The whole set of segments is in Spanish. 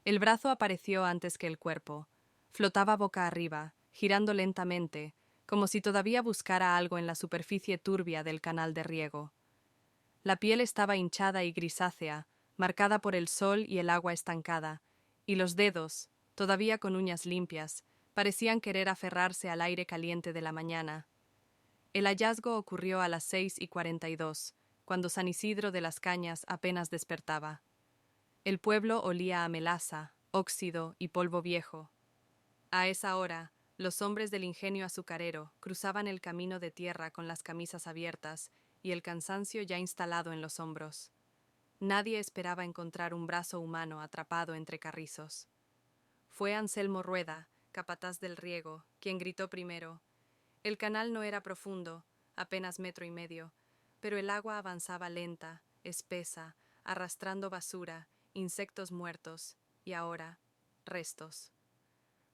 El brazo apareció antes que el cuerpo. Flotaba boca arriba, girando lentamente, como si todavía buscara algo en la superficie turbia del canal de riego. La piel estaba hinchada y grisácea, marcada por el sol y el agua estancada, y los dedos, todavía con uñas limpias, parecían querer aferrarse al aire caliente de la mañana. El hallazgo ocurrió a las 6:42, cuando San Isidro de las Cañas apenas despertaba. El pueblo olía a melaza, óxido y polvo viejo. A esa hora, los hombres del ingenio azucarero cruzaban el camino de tierra con las camisas abiertas y el cansancio ya instalado en los hombros. Nadie esperaba encontrar un brazo humano atrapado entre carrizos. Fue Anselmo Rueda, capataz del riego, quien gritó primero. El canal no era profundo, apenas 1,5 metros, pero el agua avanzaba lenta, espesa, arrastrando basura, insectos muertos y ahora, restos.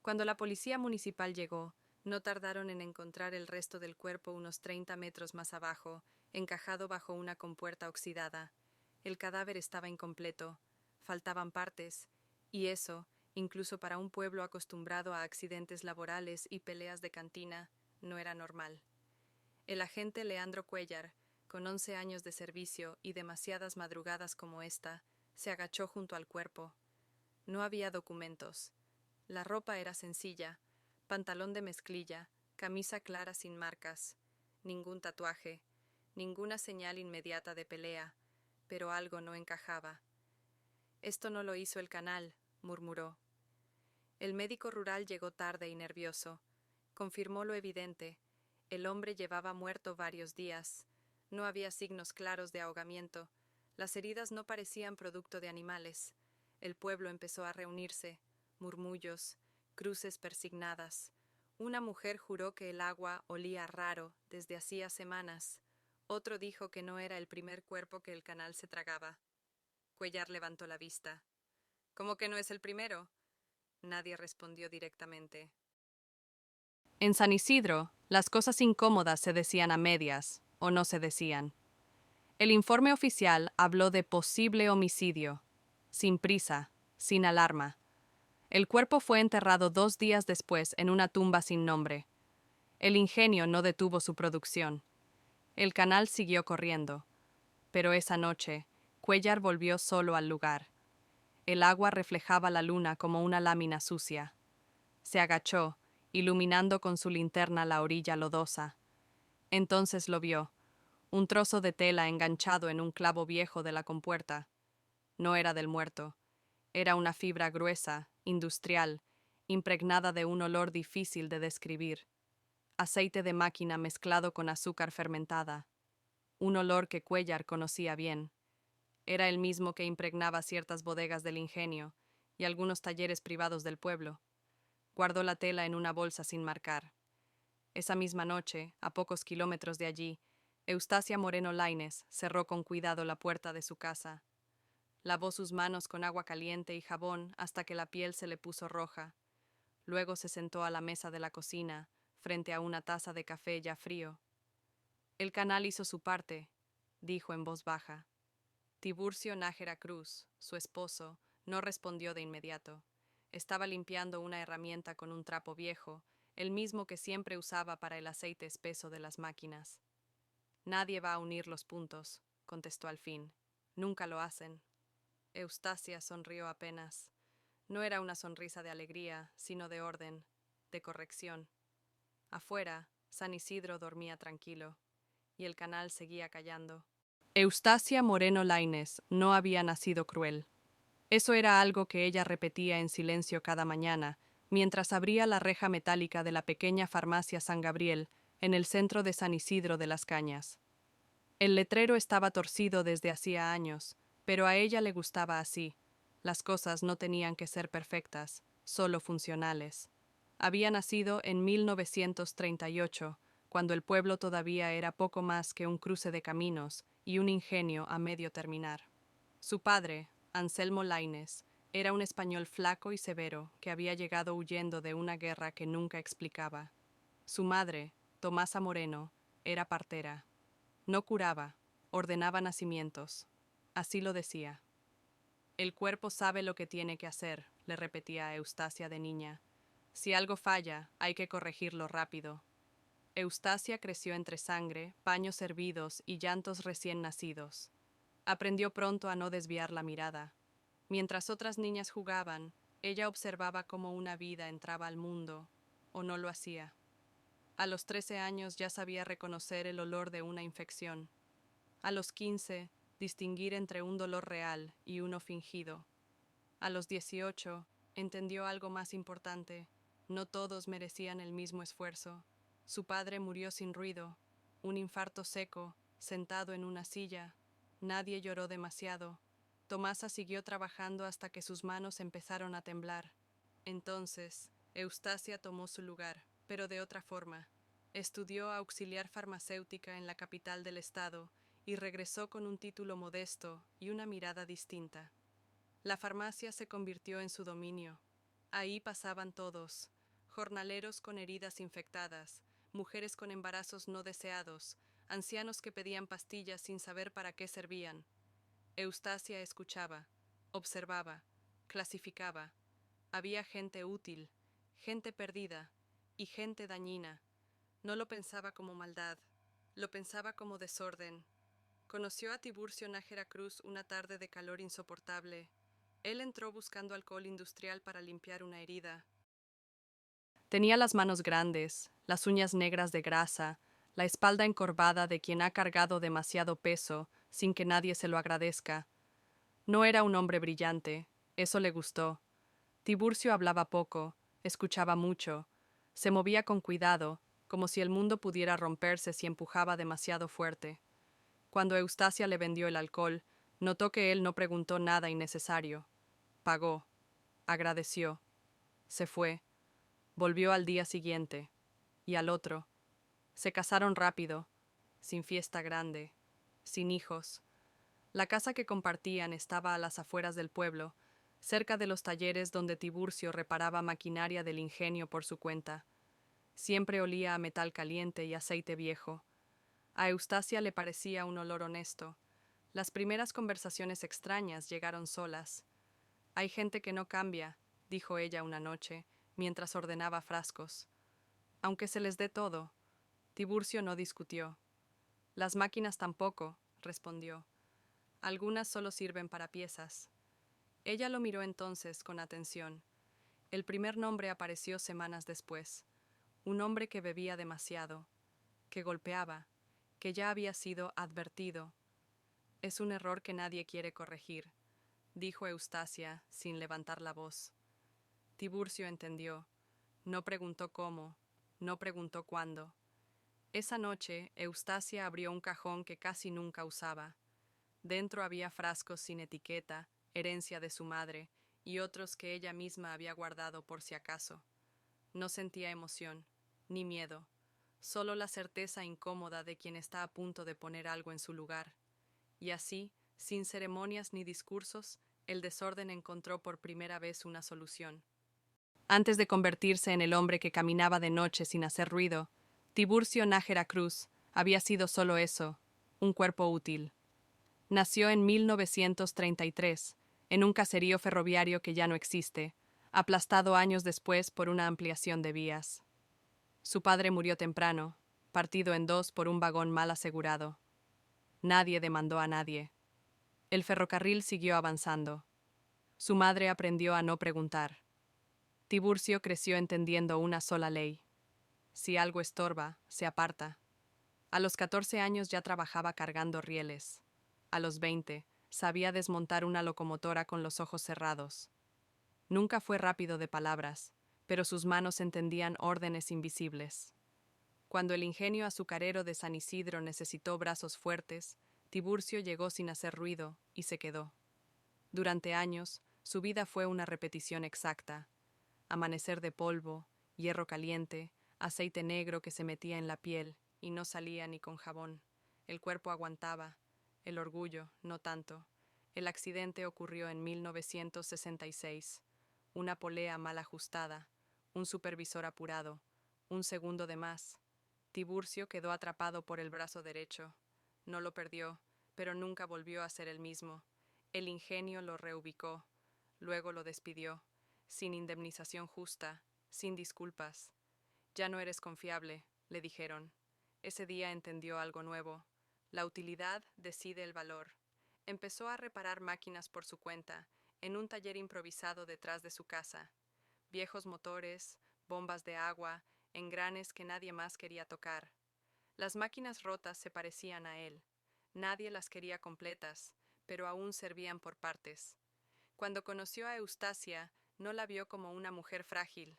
Cuando la policía municipal llegó, no tardaron en encontrar el resto del cuerpo unos 30 metros más abajo, encajado bajo una compuerta oxidada. El cadáver estaba incompleto, faltaban partes, y eso, incluso para un pueblo acostumbrado a accidentes laborales y peleas de cantina, no era normal. El agente Leandro Cuéllar, con 11 años de servicio y demasiadas madrugadas como esta, se agachó junto al cuerpo. No había documentos. La ropa era sencilla, pantalón de mezclilla, camisa clara sin marcas, ningún tatuaje, ninguna señal inmediata de pelea, pero algo no encajaba. Esto no lo hizo el canal, murmuró. El médico rural llegó tarde y nervioso. Confirmó lo evidente. El hombre llevaba muerto varios días. No había signos claros de ahogamiento. Las heridas no parecían producto de animales. El pueblo empezó a reunirse. Murmullos, cruces persignadas. Una mujer juró que el agua olía raro desde hacía semanas. Otro dijo que no era el primer cuerpo que el canal se tragaba. Cuéllar levantó la vista. ¿Cómo que no es el primero? Nadie respondió directamente. En San Isidro, las cosas incómodas se decían a medias, o no se decían. El informe oficial habló de posible homicidio, sin prisa, sin alarma. El cuerpo fue enterrado 2 días después en una tumba sin nombre. El ingenio no detuvo su producción. El canal siguió corriendo. Pero esa noche, Cuéllar volvió solo al lugar. El agua reflejaba la luna como una lámina sucia. Se agachó, iluminando con su linterna la orilla lodosa. Entonces lo vio, un trozo de tela enganchado en un clavo viejo de la compuerta. No era del muerto. Era una fibra gruesa, industrial, impregnada de un olor difícil de describir. Aceite de máquina mezclado con azúcar fermentada. Un olor que Cuéllar conocía bien. Era el mismo que impregnaba ciertas bodegas del ingenio y algunos talleres privados del pueblo. Guardó la tela en una bolsa sin marcar. Esa misma noche, a pocos kilómetros de allí, Eustacia Moreno Laínez cerró con cuidado la puerta de su casa. Lavó sus manos con agua caliente y jabón hasta que la piel se le puso roja. Luego se sentó a la mesa de la cocina, frente a una taza de café ya frío. El canal hizo su parte, dijo en voz baja. Tiburcio Nájera Cruz, su esposo, no respondió de inmediato. Estaba limpiando una herramienta con un trapo viejo, el mismo que siempre usaba para el aceite espeso de las máquinas. Nadie va a unir los puntos, contestó al fin. Nunca lo hacen. Eustacia sonrió apenas. No era una sonrisa de alegría, sino de orden, de corrección. Afuera, San Isidro dormía tranquilo, y el canal seguía callando. Eustacia Moreno Laínez no había nacido cruel. Eso era algo que ella repetía en silencio cada mañana, mientras abría la reja metálica de la pequeña farmacia San Gabriel, en el centro de San Isidro de las Cañas. El letrero estaba torcido desde hacía años, pero a ella le gustaba así. Las cosas no tenían que ser perfectas, solo funcionales. Había nacido en 1938, cuando el pueblo todavía era poco más que un cruce de caminos y un ingenio a medio terminar. Su padre, Anselmo Laínez, era un español flaco y severo que había llegado huyendo de una guerra que nunca explicaba. Su madre, Tomasa Moreno, era partera. No curaba, ordenaba nacimientos. Así lo decía. El cuerpo sabe lo que tiene que hacer, le repetía a Eustacia de niña. Si algo falla, hay que corregirlo rápido. Eustacia creció entre sangre, paños hervidos y llantos recién nacidos. Aprendió pronto a no desviar la mirada. Mientras otras niñas jugaban, ella observaba cómo una vida entraba al mundo, o no lo hacía. A los 13 años ya sabía reconocer el olor de una infección. A los 15, distinguir entre un dolor real y uno fingido. A los 18, entendió algo más importante. No todos merecían el mismo esfuerzo. Su padre murió sin ruido, un infarto seco, sentado en una silla. Nadie lloró demasiado. Tomasa siguió trabajando hasta que sus manos empezaron a temblar. Entonces, Eustacia tomó su lugar, pero de otra forma. Estudió auxiliar farmacéutica en la capital del estado y regresó con un título modesto y una mirada distinta. La farmacia se convirtió en su dominio. Ahí pasaban todos: jornaleros con heridas infectadas, mujeres con embarazos no deseados, ancianos que pedían pastillas sin saber para qué servían. Eustacia escuchaba, observaba, clasificaba. Había gente útil, gente perdida y gente dañina. No lo pensaba como maldad, lo pensaba como desorden. Conoció a Tiburcio Nájera Cruz una tarde de calor insoportable. Él entró buscando alcohol industrial para limpiar una herida. Tenía las manos grandes, las uñas negras de grasa, la espalda encorvada de quien ha cargado demasiado peso sin que nadie se lo agradezca. No era un hombre brillante, eso le gustó. Tiburcio hablaba poco, escuchaba mucho, se movía con cuidado, como si el mundo pudiera romperse si empujaba demasiado fuerte. Cuando Eustacia le vendió el alcohol, notó que él no preguntó nada innecesario. Pagó, agradeció, se fue, volvió al día siguiente, y al otro. Se casaron rápido, sin fiesta grande, sin hijos. La casa que compartían estaba a las afueras del pueblo, cerca de los talleres donde Tiburcio reparaba maquinaria del ingenio por su cuenta. Siempre olía a metal caliente y aceite viejo. A Eustacia le parecía un olor honesto. Las primeras conversaciones extrañas llegaron solas. Hay gente que no cambia, dijo ella una noche, mientras ordenaba frascos. Aunque se les dé todo. Tiburcio no discutió. Las máquinas tampoco, respondió. Algunas solo sirven para piezas. Ella lo miró entonces con atención. El primer nombre apareció semanas después. Un hombre que bebía demasiado, que golpeaba, que ya había sido advertido. Es un error que nadie quiere corregir, dijo Eustacia, sin levantar la voz. Tiburcio entendió. No preguntó cómo, no preguntó cuándo. Esa noche, Eustacia abrió un cajón que casi nunca usaba. Dentro había frascos sin etiqueta, herencia de su madre, y otros que ella misma había guardado por si acaso. No sentía emoción, ni miedo, solo la certeza incómoda de quien está a punto de poner algo en su lugar. Y así, sin ceremonias ni discursos, el desorden encontró por primera vez una solución. Antes de convertirse en el hombre que caminaba de noche sin hacer ruido, Tiburcio Nájera Cruz había sido solo eso, un cuerpo útil. Nació en 1933, en un caserío ferroviario que ya no existe, aplastado años después por una ampliación de vías. Su padre murió temprano, partido en dos por un vagón mal asegurado. Nadie demandó a nadie. El ferrocarril siguió avanzando. Su madre aprendió a no preguntar. Tiburcio creció entendiendo una sola ley. Si algo estorba, se aparta. A los 14 años ya trabajaba cargando rieles. A los 20, sabía desmontar una locomotora con los ojos cerrados. Nunca fue rápido de palabras, pero sus manos entendían órdenes invisibles. Cuando el ingenio azucarero de San Isidro necesitó brazos fuertes, Tiburcio llegó sin hacer ruido y se quedó. Durante años, su vida fue una repetición exacta. Amanecer de polvo, hierro caliente, aceite negro que se metía en la piel y no salía ni con jabón. El cuerpo aguantaba, el orgullo no tanto. El accidente ocurrió en 1966. Una polea mal ajustada, un supervisor apurado, un segundo de más. Tiburcio quedó atrapado por el brazo derecho. No lo perdió, pero nunca volvió a ser el mismo. El ingenio lo reubicó, luego lo despidió, sin indemnización justa, sin disculpas. Ya no eres confiable, le dijeron. Ese día entendió algo nuevo. La utilidad decide el valor. Empezó a reparar máquinas por su cuenta, en un taller improvisado detrás de su casa. Viejos motores, bombas de agua, engranes que nadie más quería tocar. Las máquinas rotas se parecían a él. Nadie las quería completas, pero aún servían por partes. Cuando conoció a Eustacia, no la vio como una mujer frágil.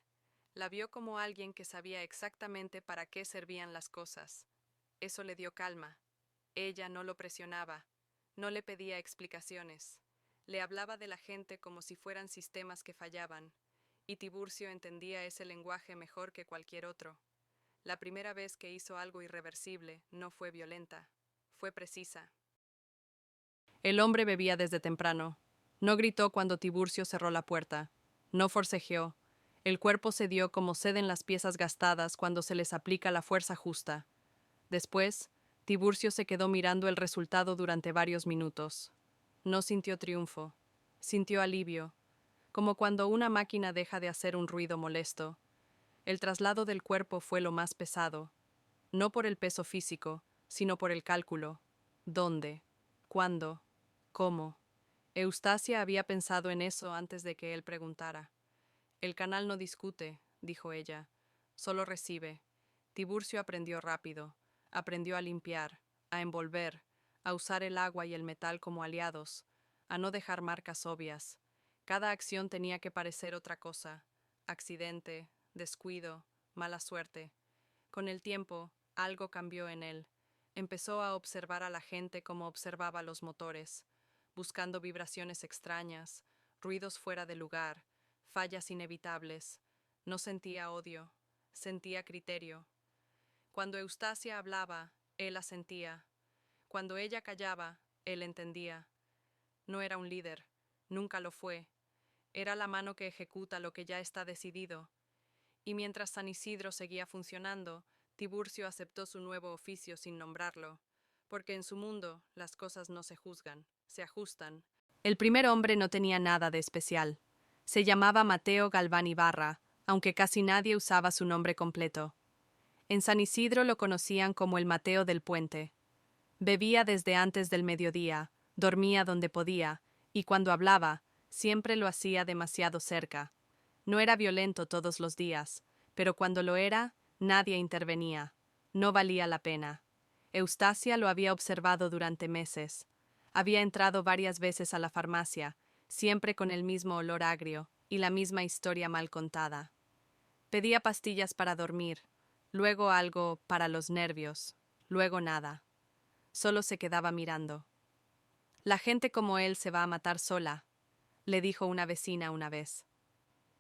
La vio como alguien que sabía exactamente para qué servían las cosas. Eso le dio calma. Ella no lo presionaba, no le pedía explicaciones. Le hablaba de la gente como si fueran sistemas que fallaban, y Tiburcio entendía ese lenguaje mejor que cualquier otro. La primera vez que hizo algo irreversible no fue violenta, fue precisa. El hombre bebía desde temprano. No gritó cuando Tiburcio cerró la puerta. No forcejeó. El cuerpo cedió como ceden las piezas gastadas cuando se les aplica la fuerza justa. Después, Tiburcio se quedó mirando el resultado durante varios minutos. No sintió triunfo. Sintió alivio, como cuando una máquina deja de hacer un ruido molesto. El traslado del cuerpo fue lo más pesado, no por el peso físico, sino por el cálculo. ¿Dónde? ¿Cuándo? ¿Cómo? Eustacia había pensado en eso antes de que él preguntara. El canal no discute, dijo ella, solo recibe. Tiburcio aprendió rápido, aprendió a limpiar, a envolver, a usar el agua y el metal como aliados, a no dejar marcas obvias. Cada acción tenía que parecer otra cosa: accidente, descuido, mala suerte. Con el tiempo, algo cambió en él. Empezó a observar a la gente como observaba los motores, buscando vibraciones extrañas, ruidos fuera de lugar, fallas inevitables. No sentía odio, sentía criterio. Cuando Eustacia hablaba, él asentía. Cuando ella callaba, él entendía. No era un líder, nunca lo fue. Era la mano que ejecuta lo que ya está decidido. Y mientras San Isidro seguía funcionando, Tiburcio aceptó su nuevo oficio sin nombrarlo, porque en su mundo las cosas no se juzgan, se ajustan. El primer hombre no tenía nada de especial. Se llamaba Mateo Galván Ibarra, aunque casi nadie usaba su nombre completo. En San Isidro lo conocían como el Mateo del Puente. Bebía desde antes del mediodía, dormía donde podía, y cuando hablaba, siempre lo hacía demasiado cerca. No era violento todos los días, pero cuando lo era, nadie intervenía. No valía la pena. Eustacia lo había observado durante meses. Había entrado varias veces a la farmacia, siempre con el mismo olor agrio y la misma historia mal contada. Pedía pastillas para dormir, luego algo para los nervios, luego nada. Solo se quedaba mirando. La gente como él se va a matar sola, le dijo una vecina una vez.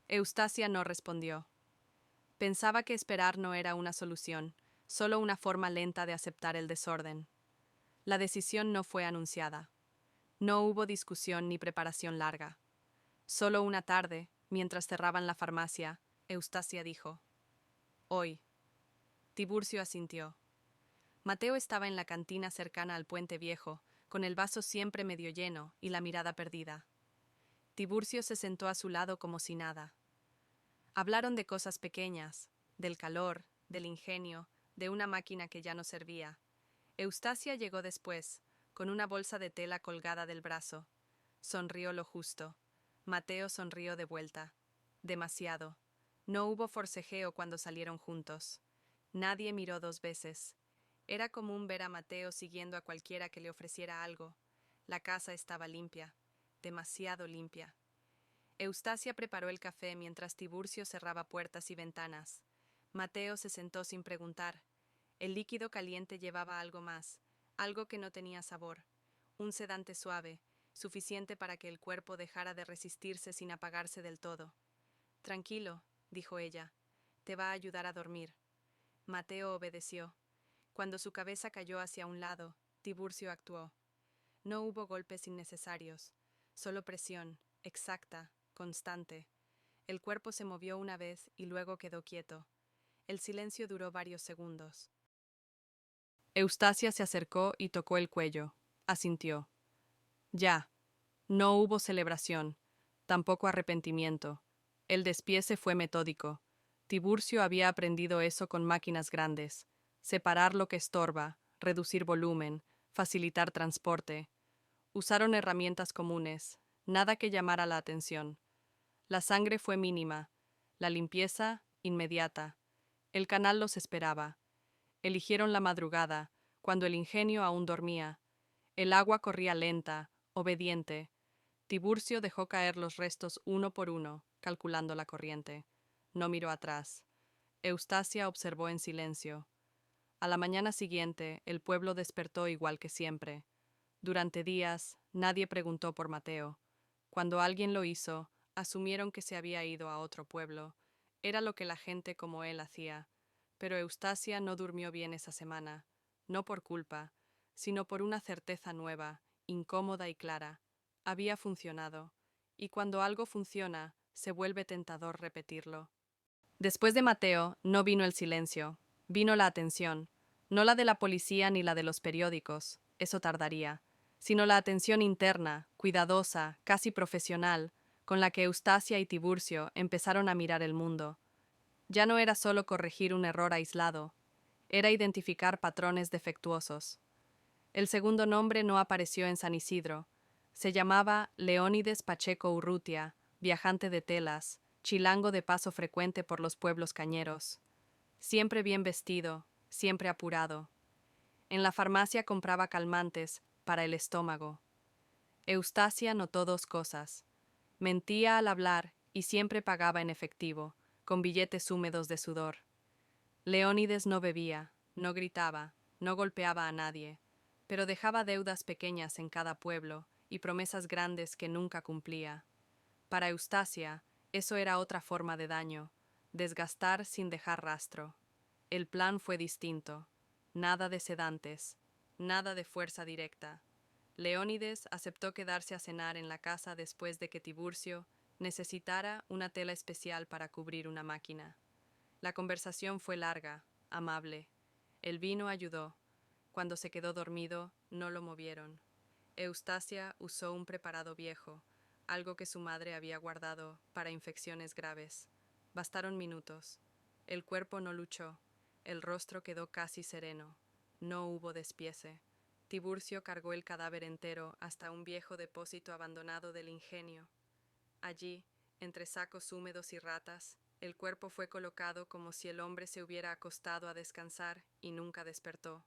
Eustacia no respondió. Pensaba que esperar no era una solución, solo una forma lenta de aceptar el desorden. La decisión no fue anunciada. No hubo discusión ni preparación larga. Solo una tarde, mientras cerraban la farmacia, Eustacia dijo: «Hoy». Tiburcio asintió. Mateo estaba en la cantina cercana al puente viejo, con el vaso siempre medio lleno y la mirada perdida. Tiburcio se sentó a su lado como si nada. Hablaron de cosas pequeñas, del calor, del ingenio, de una máquina que ya no servía. Eustacia llegó después, con una bolsa de tela colgada del brazo. Sonrió lo justo. Mateo sonrió de vuelta. Demasiado. No hubo forcejeo cuando salieron juntos. Nadie miró dos veces. Era común ver a Mateo siguiendo a cualquiera que le ofreciera algo. La casa estaba limpia, demasiado limpia. Eustacia preparó el café mientras Tiburcio cerraba puertas y ventanas. Mateo se sentó sin preguntar. El líquido caliente llevaba algo más, algo que no tenía sabor, un sedante suave, suficiente para que el cuerpo dejara de resistirse sin apagarse del todo. «Tranquilo», dijo ella, «te va a ayudar a dormir». Mateo obedeció. Cuando su cabeza cayó hacia un lado, Tiburcio actuó. No hubo golpes innecesarios, solo presión, exacta, constante. El cuerpo se movió una vez y luego quedó quieto. El silencio duró varios segundos. Eustacia se acercó y tocó el cuello. Asintió. «Ya». No hubo celebración, tampoco arrepentimiento. El despiece fue metódico. Tiburcio había aprendido eso con máquinas grandes: separar lo que estorba, reducir volumen, facilitar transporte. Usaron herramientas comunes, nada que llamara la atención. La sangre fue mínima, la limpieza inmediata. El canal los esperaba. Eligieron la madrugada, cuando el ingenio aún dormía. El agua corría lenta, obediente. Tiburcio dejó caer los restos uno por uno, calculando la corriente. No miró atrás. Eustacia observó en silencio. A la mañana siguiente, el pueblo despertó igual que siempre. Durante días, nadie preguntó por Mateo. Cuando alguien lo hizo, asumieron que se había ido a otro pueblo. Era lo que la gente como él hacía. Pero Eustacia no durmió bien esa semana, no por culpa, sino por una certeza nueva, incómoda y clara. Había funcionado, y cuando algo funciona, se vuelve tentador repetirlo. Después de Mateo, no vino el silencio, vino la atención, no la de la policía ni la de los periódicos, eso tardaría, sino la atención interna, cuidadosa, casi profesional, con la que Eustacia y Tiburcio empezaron a mirar el mundo. Ya no era solo corregir un error aislado, era identificar patrones defectuosos. El segundo nombre no apareció en San Isidro. Se llamaba Leónides Pacheco Urrutia, viajante de telas, chilango de paso frecuente por los pueblos cañeros. Siempre bien vestido, siempre apurado. En la farmacia compraba calmantes para el estómago. Eustacia notó dos cosas. Mentía al hablar y siempre pagaba en efectivo, con billetes húmedos de sudor. Leónides no bebía, no gritaba, no golpeaba a nadie, pero dejaba deudas pequeñas en cada pueblo y promesas grandes que nunca cumplía. Para Eustacia, eso era otra forma de daño, desgastar sin dejar rastro. El plan fue distinto. Nada de sedantes, nada de fuerza directa. Leónides aceptó quedarse a cenar en la casa después de que Tiburcio necesitara una tela especial para cubrir una máquina. La conversación fue larga, amable. El vino ayudó. Cuando se quedó dormido, no lo movieron. Eustacia usó un preparado viejo, algo que su madre había guardado para infecciones graves. Bastaron minutos. El cuerpo no luchó. El rostro quedó casi sereno. No hubo despiece. Tiburcio cargó el cadáver entero hasta un viejo depósito abandonado del ingenio. Allí, entre sacos húmedos y ratas, el cuerpo fue colocado como si el hombre se hubiera acostado a descansar y nunca despertó.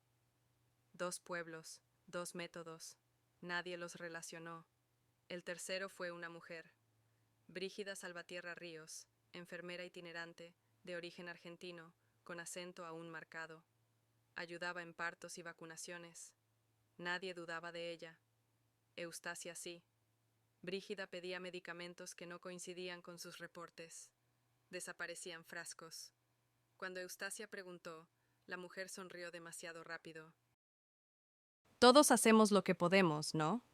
Dos pueblos, dos métodos. Nadie los relacionó. El tercero fue una mujer. Brígida Salvatierra Ríos, enfermera itinerante, de origen argentino, con acento aún marcado. Ayudaba en partos y vacunaciones. Nadie dudaba de ella. Eustacia sí. Brígida pedía medicamentos que no coincidían con sus reportes. Desaparecían frascos. Cuando Eustacia preguntó, la mujer sonrió demasiado rápido. Todos hacemos lo que podemos, ¿no?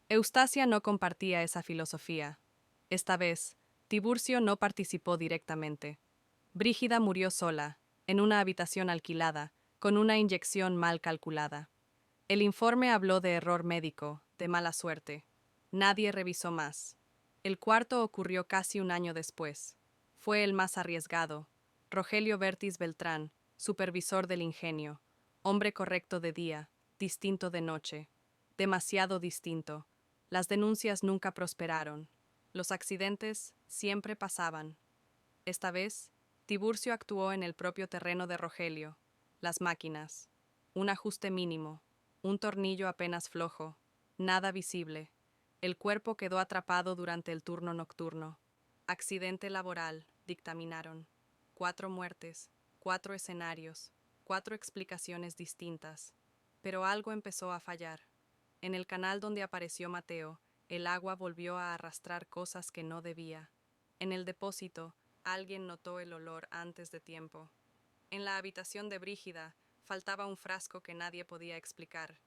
Eustacia no compartía esa filosofía. Esta vez, Tiburcio no participó directamente. Brígida murió sola, en una habitación alquilada, con una inyección mal calculada. El informe habló de error médico, de mala suerte. Nadie revisó más. El cuarto ocurrió casi un año después. Fue el más arriesgado. Rogelio Bertis Beltrán, supervisor del ingenio. Hombre correcto de día, distinto de noche. Demasiado distinto. Las denuncias nunca prosperaron. Los accidentes siempre pasaban. Esta vez, Tiburcio actuó en el propio terreno de Rogelio. Las máquinas. Un ajuste mínimo. Un tornillo apenas flojo. Nada visible. El cuerpo quedó atrapado durante el turno nocturno. Accidente laboral, dictaminaron. 4 muertes, 4 escenarios, 4 explicaciones distintas. Pero algo empezó a fallar. En el canal donde apareció Mateo, el agua volvió a arrastrar cosas que no debía. En el depósito, alguien notó el olor antes de tiempo. En la habitación de Brígida, faltaba un frasco que nadie podía explicar.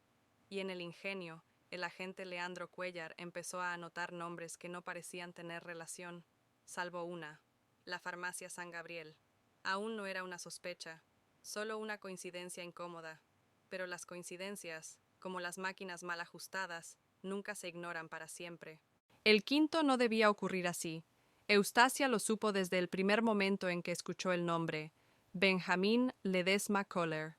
Y en el ingenio, el agente Leandro Cuellar empezó a anotar nombres que no parecían tener relación, salvo una, la farmacia San Gabriel. Aún no era una sospecha, solo una coincidencia incómoda. Pero las coincidencias, como las máquinas mal ajustadas, Nunca se ignoran para siempre. El quinto no debía ocurrir así. Eustacia lo supo desde el primer momento en que escuchó el nombre: Benjamín Ledesma Kohler,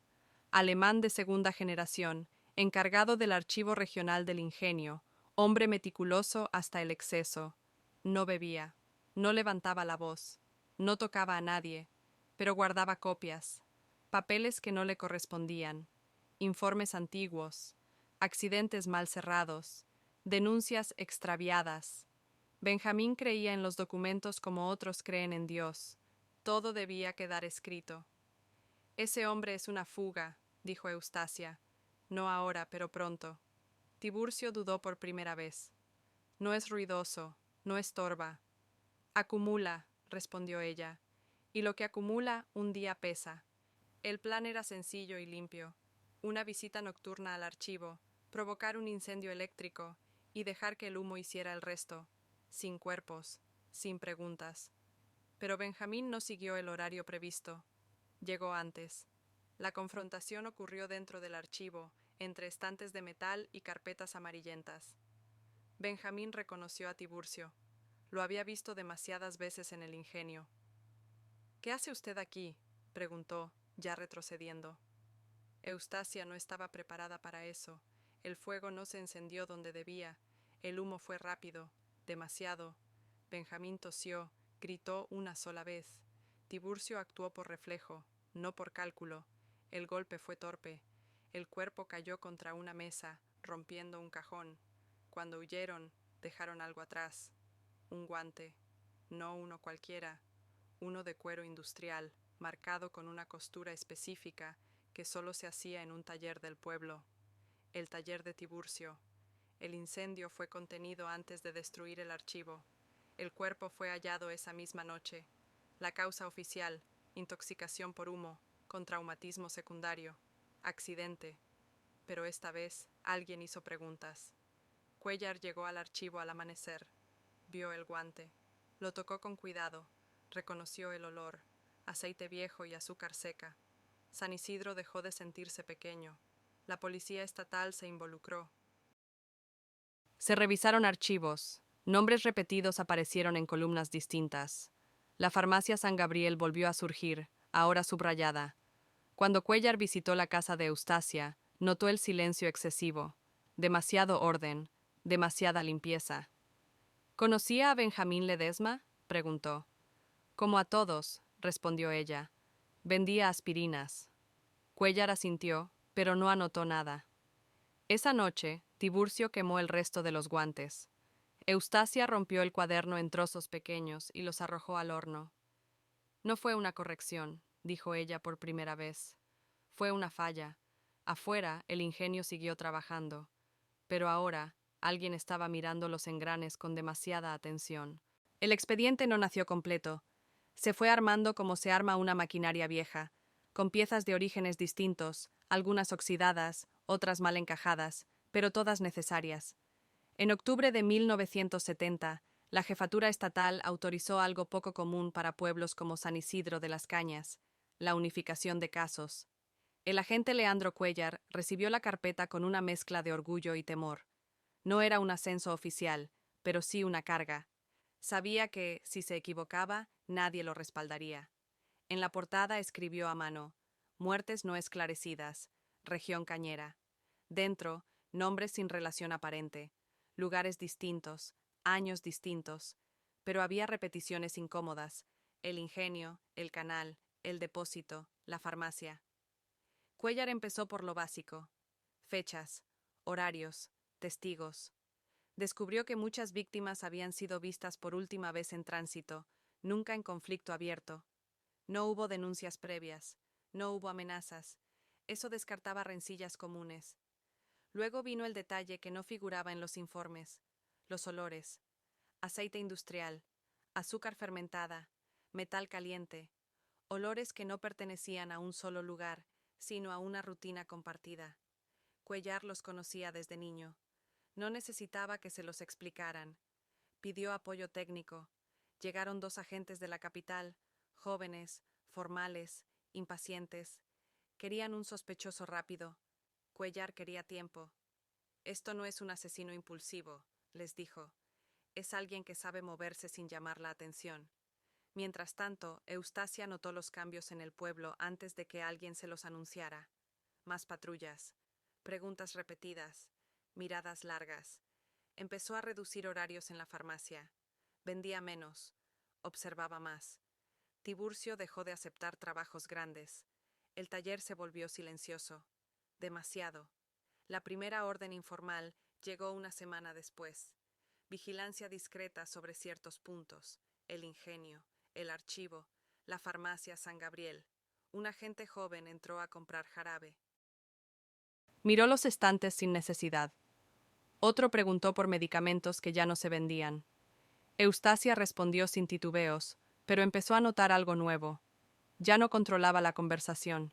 alemán de segunda generación, encargado del archivo regional del ingenio, hombre meticuloso hasta el exceso. No bebía, no levantaba la voz, no tocaba a nadie, pero guardaba copias, papeles que no le correspondían, informes antiguos, accidentes mal cerrados, denuncias extraviadas. Benjamín creía en los documentos como otros creen en Dios. Todo debía quedar escrito. Ese hombre es una fuga, dijo Eustacia. No ahora, pero pronto. Tiburcio dudó por primera vez. No es ruidoso, no estorba. Acumula, respondió ella, y lo que acumula un día pesa. El plan era sencillo y limpio: una visita nocturna al archivo, provocar un incendio eléctrico y dejar que el humo hiciera el resto, sin cuerpos, sin preguntas. Pero Benjamín no siguió el horario previsto. Llegó antes. La confrontación ocurrió dentro del archivo, entre estantes de metal y carpetas amarillentas. Benjamín reconoció a Tiburcio. Lo había visto demasiadas veces en el ingenio. ¿Qué hace usted aquí?, preguntó, ya retrocediendo. Eustacia no estaba preparada para eso. El fuego no se encendió donde debía. El humo fue rápido, demasiado. Benjamín tosió, gritó una sola vez. Tiburcio actuó por reflejo, no por cálculo. El golpe fue torpe. El cuerpo cayó contra una mesa, rompiendo un cajón. Cuando huyeron, dejaron algo atrás. Un guante. No uno cualquiera. Uno de cuero industrial, marcado con una costura específica que solo se hacía en un taller del pueblo. El taller de Tiburcio. El incendio fue contenido antes de destruir el archivo. El cuerpo fue hallado esa misma noche. La causa oficial: intoxicación por humo, con traumatismo secundario. Accidente. Pero esta vez alguien hizo preguntas. Cuéllar llegó al archivo al amanecer. Vio el guante. Lo tocó con cuidado. Reconoció el olor: aceite viejo y azúcar seca. San Isidro dejó de sentirse pequeño. La policía estatal se involucró. Se revisaron archivos. Nombres repetidos aparecieron en columnas distintas. La farmacia San Gabriel volvió a surgir, ahora subrayada. Cuando Cuéllar visitó la casa de Eustacia, notó el silencio excesivo. Demasiado orden, demasiada limpieza. ¿Conocía a Benjamín Ledesma?, preguntó. Como a todos, respondió ella. Vendía aspirinas. Cuéllar asintió, pero no anotó nada. Esa noche, Tiburcio quemó el resto de los guantes. Eustacia rompió el cuaderno en trozos pequeños y los arrojó al horno. No fue una corrección, dijo ella por primera vez. Fue una falla. Afuera, el ingenio siguió trabajando. Pero ahora, alguien estaba mirando los engranes con demasiada atención. El expediente no nació completo. Se fue armando como se arma una maquinaria vieja, con piezas de orígenes distintos, algunas oxidadas, otras mal encajadas, pero todas necesarias. En octubre de 1970, la jefatura estatal autorizó algo poco común para pueblos como San Isidro de las Cañas: la unificación de casos. El agente Leandro Cuéllar recibió la carpeta con una mezcla de orgullo y temor. No era un ascenso oficial, pero sí una carga. Sabía que, si se equivocaba, nadie lo respaldaría. En la portada escribió a mano: muertes no esclarecidas, región Cañera. Dentro, nombres sin relación aparente, lugares distintos, años distintos, pero había repeticiones incómodas: el ingenio, el canal, el depósito, la farmacia. Cuéllar empezó por lo básico: fechas, horarios, testigos. Descubrió que muchas víctimas habían sido vistas por última vez en tránsito, nunca en conflicto abierto. No hubo denuncias previas, no hubo amenazas. Eso descartaba rencillas comunes. Luego vino el detalle que no figuraba en los informes: los olores: aceite industrial, azúcar fermentada, metal caliente, olores que no pertenecían a un solo lugar, sino a una rutina compartida. Cuéllar los conocía desde niño. No necesitaba que se los explicaran. Pidió apoyo técnico. Llegaron 2 agentes de la capital, jóvenes, formales, impacientes. Querían un sospechoso rápido. Cuéllar quería tiempo. Esto no es un asesino impulsivo, les dijo. Es alguien que sabe moverse sin llamar la atención. Mientras tanto, Eustacia notó los cambios en el pueblo antes de que alguien se los anunciara. Más patrullas, preguntas repetidas, miradas largas. Empezó a reducir horarios en la farmacia. Vendía menos, observaba más. Tiburcio dejó de aceptar trabajos grandes. El taller se volvió silencioso. Demasiado. La primera orden informal llegó una semana después. Vigilancia discreta sobre ciertos puntos. El ingenio, el archivo, la farmacia San Gabriel. Un agente joven entró a comprar jarabe. Miró los estantes sin necesidad. Otro preguntó por medicamentos que ya no se vendían. Eustacia respondió sin titubeos, pero empezó a notar algo nuevo. Ya no controlaba la conversación.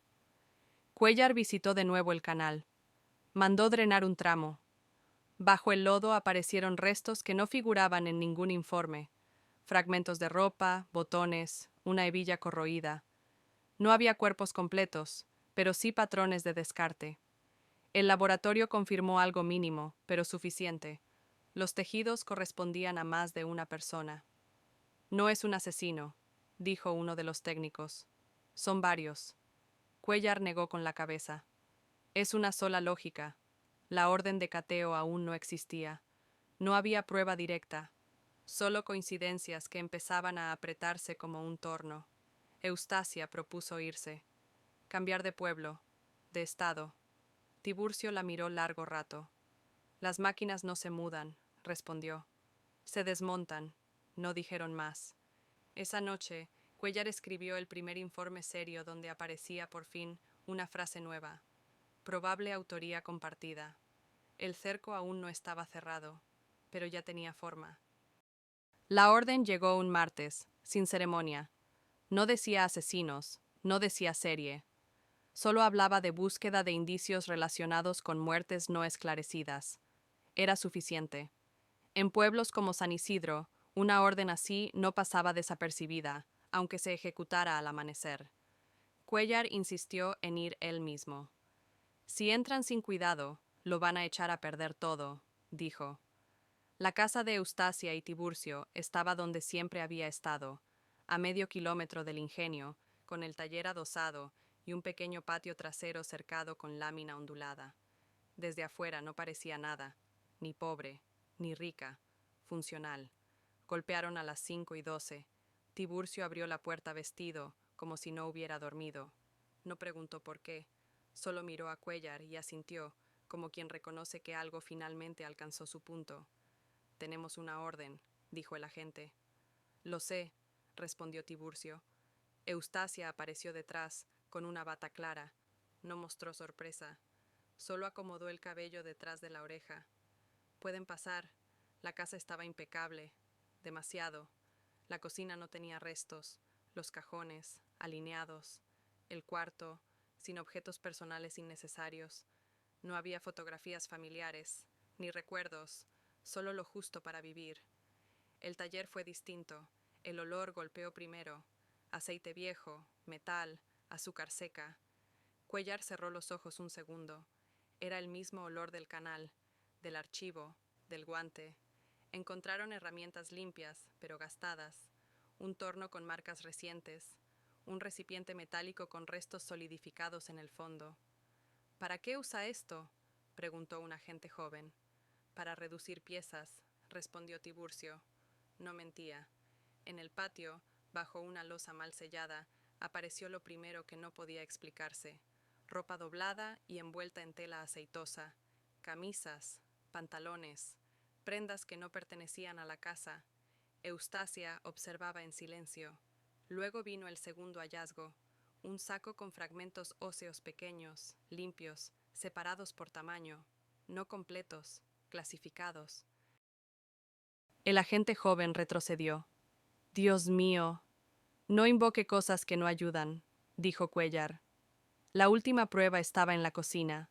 Cuéllar visitó de nuevo el canal. Mandó drenar un tramo. Bajo el lodo aparecieron restos que no figuraban en ningún informe. Fragmentos de ropa, botones, una hebilla corroída. No había cuerpos completos, pero sí patrones de descarte. El laboratorio confirmó algo mínimo, pero suficiente. Los tejidos correspondían a más de una persona. No es un asesino, dijo uno de los técnicos. Son varios. Cuéllar negó con la cabeza. Es una sola lógica. La orden de cateo aún no existía. No había prueba directa, solo coincidencias que empezaban a apretarse como un torno. Eustacia propuso irse. Cambiar de pueblo, de estado. Tiburcio la miró largo rato. Las máquinas no se mudan, respondió. Se desmontan. No dijeron más. Esa noche, Cuéllar escribió el primer informe serio donde aparecía por fin una frase nueva. Probable autoría compartida. El cerco aún no estaba cerrado, pero ya tenía forma. La orden llegó un martes, sin ceremonia. No decía asesinos, no decía serie. Solo hablaba de búsqueda de indicios relacionados con muertes no esclarecidas. Era suficiente. En pueblos como San Isidro, una orden así no pasaba desapercibida, aunque se ejecutara al amanecer. Cuéllar insistió en ir él mismo. Si entran sin cuidado, lo van a echar a perder todo, dijo. La casa de Eustacia y Tiburcio estaba donde siempre había estado, a medio kilómetro del ingenio, con el taller adosado y un pequeño patio trasero cercado con lámina ondulada. Desde afuera no parecía nada, ni pobre, ni rica, funcional. Golpearon a las 5:12. Tiburcio abrió la puerta vestido, como si no hubiera dormido. No preguntó por qué, solo miró a Cuéllar y asintió, como quien reconoce que algo finalmente alcanzó su punto. Tenemos una orden, dijo el agente. Lo sé, respondió Tiburcio. Eustacia apareció detrás, con una bata clara. No mostró sorpresa. Solo acomodó el cabello detrás de la oreja. Pueden pasar. La casa estaba impecable. Demasiado. La cocina no tenía restos. Los cajones, alineados. El cuarto, sin objetos personales innecesarios. No había fotografías familiares, ni recuerdos, solo lo justo para vivir. El taller fue distinto. El olor golpeó primero. Aceite viejo, metal, azúcar seca. Cuéllar cerró los ojos un segundo. Era el mismo olor del canal, del archivo, del guante. Encontraron herramientas limpias, pero gastadas. Un torno con marcas recientes. Un recipiente metálico con restos solidificados en el fondo. ¿Para qué usa esto?, preguntó un agente joven. Para reducir piezas, respondió Tiburcio. No mentía. En el patio, bajo una losa mal sellada, apareció lo primero que no podía explicarse. Ropa doblada y envuelta en tela aceitosa. Camisas, pantalones, prendas que no pertenecían a la casa. Eustacia observaba en silencio. Luego vino el segundo hallazgo. Un saco con fragmentos óseos pequeños, limpios, separados por tamaño, no completos, clasificados. El agente joven retrocedió. Dios mío, no invoque cosas que no ayudan, dijo Cuéllar. La última prueba estaba en la cocina.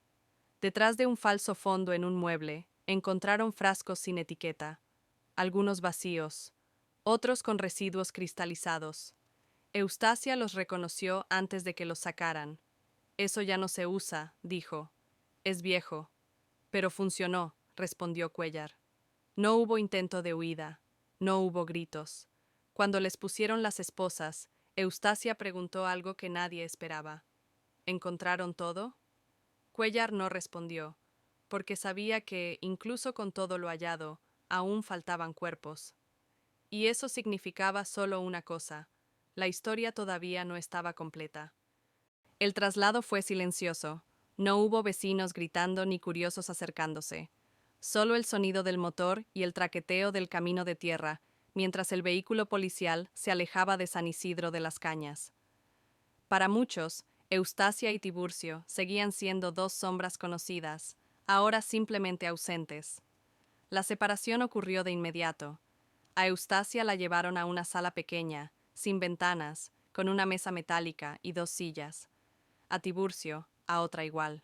Detrás de un falso fondo en un mueble, encontraron frascos sin etiqueta, algunos vacíos, otros con residuos cristalizados. Eustacia los reconoció antes de que los sacaran. Eso ya no se usa, dijo. Es viejo. Pero funcionó, respondió Cuéllar. No hubo intento de huida, no hubo gritos. Cuando les pusieron las esposas, Eustacia preguntó algo que nadie esperaba. ¿Encontraron todo? Cuéllar no respondió, porque sabía que, incluso con todo lo hallado, aún faltaban cuerpos. Y eso significaba solo una cosa: la historia todavía no estaba completa. El traslado fue silencioso. No hubo vecinos gritando ni curiosos acercándose. Solo el sonido del motor y el traqueteo del camino de tierra, mientras el vehículo policial se alejaba de San Isidro de las Cañas. Para muchos, Eustacia y Tiburcio seguían siendo dos sombras conocidas, ahora simplemente ausentes. La separación ocurrió de inmediato. A Eustacia la llevaron a una sala pequeña, sin ventanas, con una mesa metálica y dos sillas. A Tiburcio, a otra igual.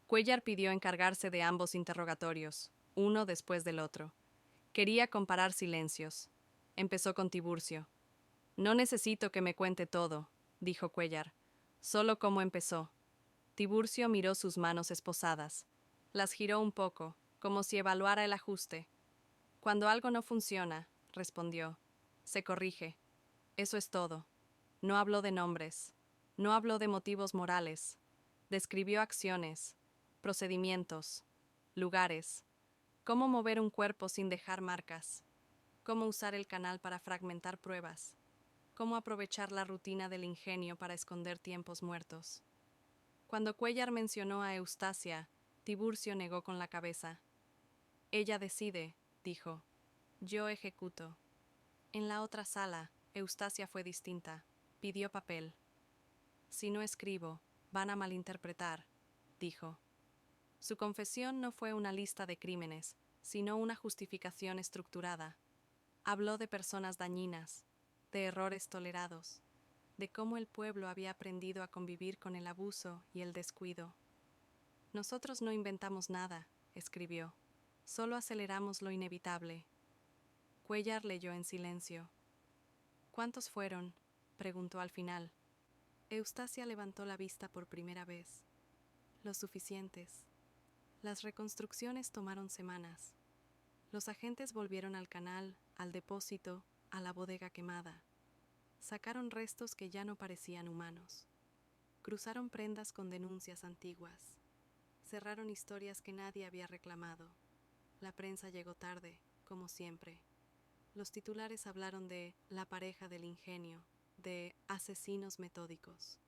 Cuéllar pidió encargarse de ambos interrogatorios, uno después del otro. Quería comparar silencios. Empezó con Tiburcio. No necesito que me cuente todo, dijo Cuéllar. Solo cómo empezó. Tiburcio miró sus manos esposadas. Las giró un poco, como si evaluara el ajuste. Cuando algo no funciona, respondió, se corrige. Eso es todo. No habló de nombres. No habló de motivos morales. Describió acciones, procedimientos, lugares, cómo mover un cuerpo sin dejar marcas, cómo usar el canal para fragmentar pruebas, cómo aprovechar la rutina del ingenio para esconder tiempos muertos. Cuando Cuéllar mencionó a Eustacia, Tiburcio negó con la cabeza. Ella decide, dijo. Yo ejecuto. En la otra sala, Eustacia fue distinta. Pidió papel. Si no escribo, van a malinterpretar, dijo. Su confesión no fue una lista de crímenes, sino una justificación estructurada. Habló de personas dañinas, de errores tolerados, de cómo el pueblo había aprendido a convivir con el abuso y el descuido. Nosotros no inventamos nada, escribió, solo aceleramos lo inevitable. Cuéllar leyó en silencio. ¿Cuántos fueron?, preguntó al final. Eustacia levantó la vista por primera vez. Los suficientes. Las reconstrucciones tomaron semanas. Los agentes volvieron al canal, al depósito, a la bodega quemada. Sacaron restos que ya no parecían humanos. Cruzaron prendas con denuncias antiguas. Cerraron historias que nadie había reclamado. La prensa llegó tarde, como siempre. Los titulares hablaron de la pareja del ingenio, de asesinos metódicos.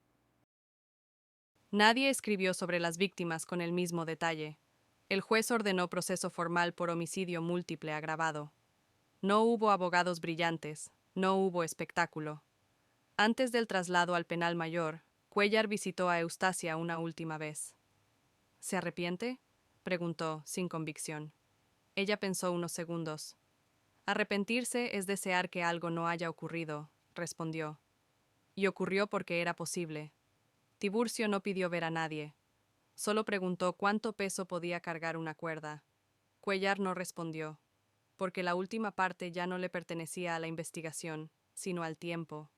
Nadie escribió sobre las víctimas con el mismo detalle. El juez ordenó proceso formal por homicidio múltiple agravado. No hubo abogados brillantes, no hubo espectáculo. Antes del traslado al penal mayor, Cuéllar visitó a Eustacia una última vez. ¿Se arrepiente?, preguntó, sin convicción. Ella pensó unos segundos. Arrepentirse es desear que algo no haya ocurrido, respondió. Y ocurrió porque era posible. Tiburcio no pidió ver a nadie. Solo preguntó cuánto peso podía cargar una cuerda. Cuéllar no respondió, porque la última parte ya no le pertenecía a la investigación, sino al tiempo.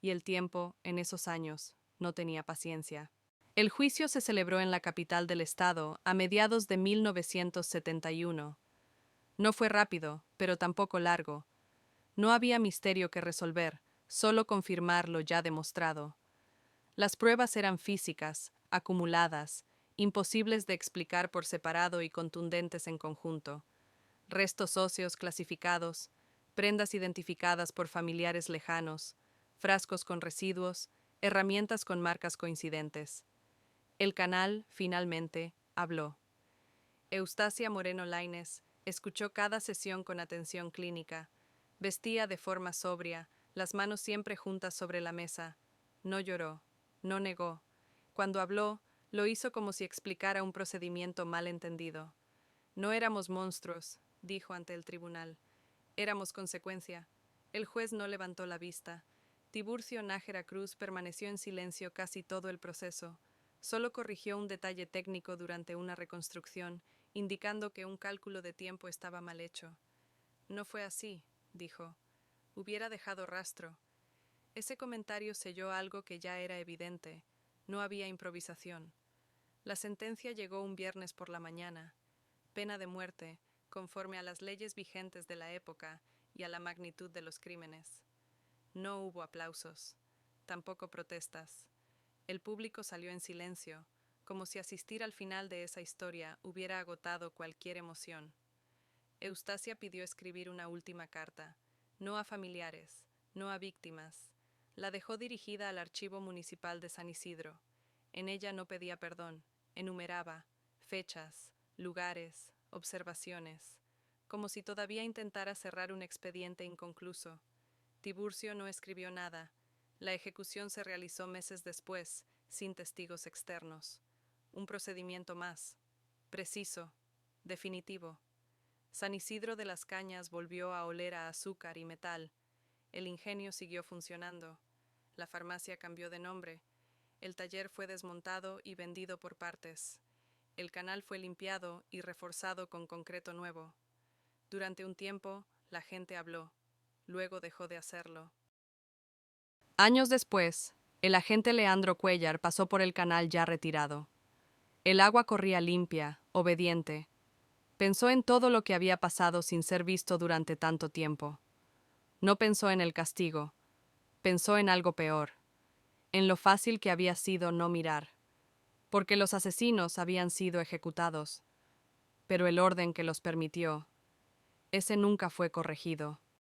Y el tiempo, en esos años, no tenía paciencia. El juicio se celebró en la capital del estado a mediados de 1971. No fue rápido, pero tampoco largo. No había misterio que resolver, solo confirmar lo ya demostrado. Las pruebas eran físicas, acumuladas, imposibles de explicar por separado y contundentes en conjunto. Restos óseos clasificados, prendas identificadas por familiares lejanos, frascos con residuos, herramientas con marcas coincidentes. El canal, finalmente, habló. Eustacia Moreno Lainez escuchó cada sesión con atención clínica. Vestía de forma sobria, las manos siempre juntas sobre la mesa. No lloró, no negó. Cuando habló, lo hizo como si explicara un procedimiento mal entendido. No éramos monstruos, dijo ante el tribunal. Éramos consecuencia. El juez no levantó la vista. Tiburcio Nájera Cruz permaneció en silencio casi todo el proceso. Solo corrigió un detalle técnico durante una reconstrucción, indicando que un cálculo de tiempo estaba mal hecho. No fue así, dijo. Hubiera dejado rastro. Ese comentario selló algo que ya era evidente. No había improvisación. La sentencia llegó un viernes por la mañana. pena de muerte, conforme a las leyes vigentes de la época y a la magnitud de los crímenes. No hubo aplausos, tampoco protestas. El público salió en silencio, como si asistir al final de esa historia hubiera agotado cualquier emoción. Eustacia pidió escribir una última carta, no a familiares, no a víctimas. La dejó dirigida al Archivo Municipal de San Isidro. En ella no pedía perdón, enumeraba fechas, lugares, observaciones, como si todavía intentara cerrar un expediente inconcluso. Tiburcio no escribió nada. La ejecución se realizó meses después, sin testigos externos. Un procedimiento más, preciso, definitivo. San Isidro de las Cañas volvió a oler a azúcar y metal. El ingenio siguió funcionando. La farmacia cambió de nombre. El taller fue desmontado y vendido por partes. El canal fue limpiado y reforzado con concreto nuevo. Durante un tiempo, la gente habló. Luego dejó de hacerlo. Años después, el agente Leandro Cuellar pasó por el canal ya retirado. El agua corría limpia, obediente. Pensó en todo lo que había pasado sin ser visto durante tanto tiempo. No pensó en el castigo. Pensó en algo peor. En lo fácil que había sido no mirar. Porque los asesinos habían sido ejecutados. Pero el orden que los permitió, ese nunca fue corregido.